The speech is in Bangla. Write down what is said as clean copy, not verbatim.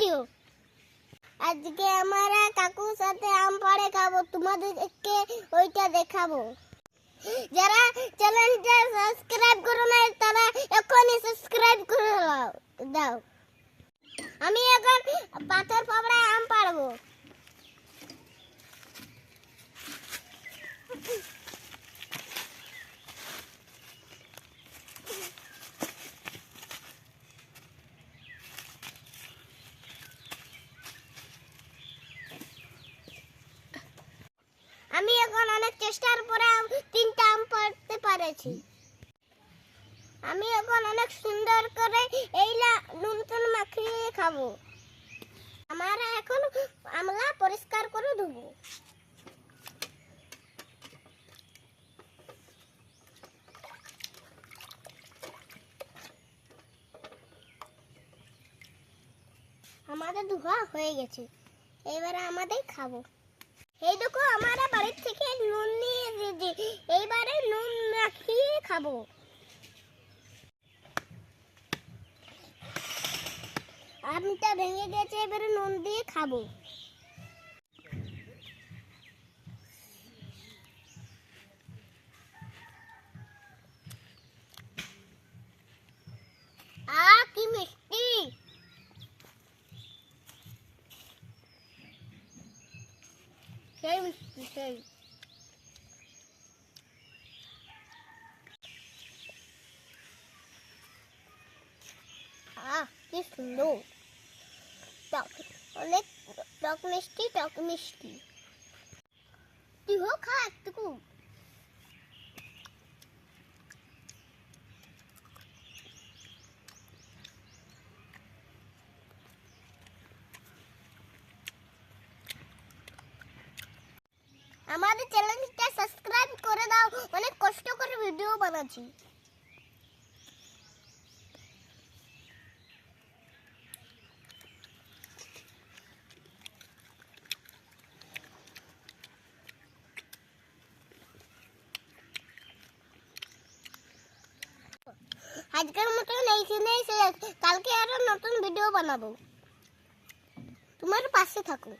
দিও। আজকে আমরা কাকুর সাথে আম পাড়ে খাবো, তোমাদেরকে ওইটা দেখাবো। যারা চ্যানেলটা সাবস্ক্রাইব করো না তারা এখনই সাবস্ক্রাইব করে দাও। আমি এখন পাথর পাবড়ায় আম পাড়বো। আমি এখন অনেক চেষ্টার পরে 3টা আম পাড়তে পেরেছি। আমি এখন অনেক সুন্দর করে এইলা নুন মাখিয়ে খাবো। আমরা এখন আমলা পরিষ্কার করে ধুবো। আমাদের ধোয়া হয়ে গেছে, এবারে আমাদের খাবো। এই দেখো আমরা বাড়ি থেকে নুন নিয়ে এসেছি, এইবারে নুন মাখিয়ে খাবো। আমটা ভেঙে গেছে, এবারে নুন দিয়ে খাবো। কি মিষ্টি! সেই মিষ্টি সেই। কি সুন্দর! অনেক টক মিষ্টি। তুইও খা একটুকু। আমাদের চ্যানেলটা সাবস্ক্রাইব করে দাও, অনেক কষ্ট করে ভিডিও বানাচ্ছি। আজকের মতন এইখানেই শেষ, কালকে আরো নতুন ভিডিও বানাবো। তোমার পাশে থাকো।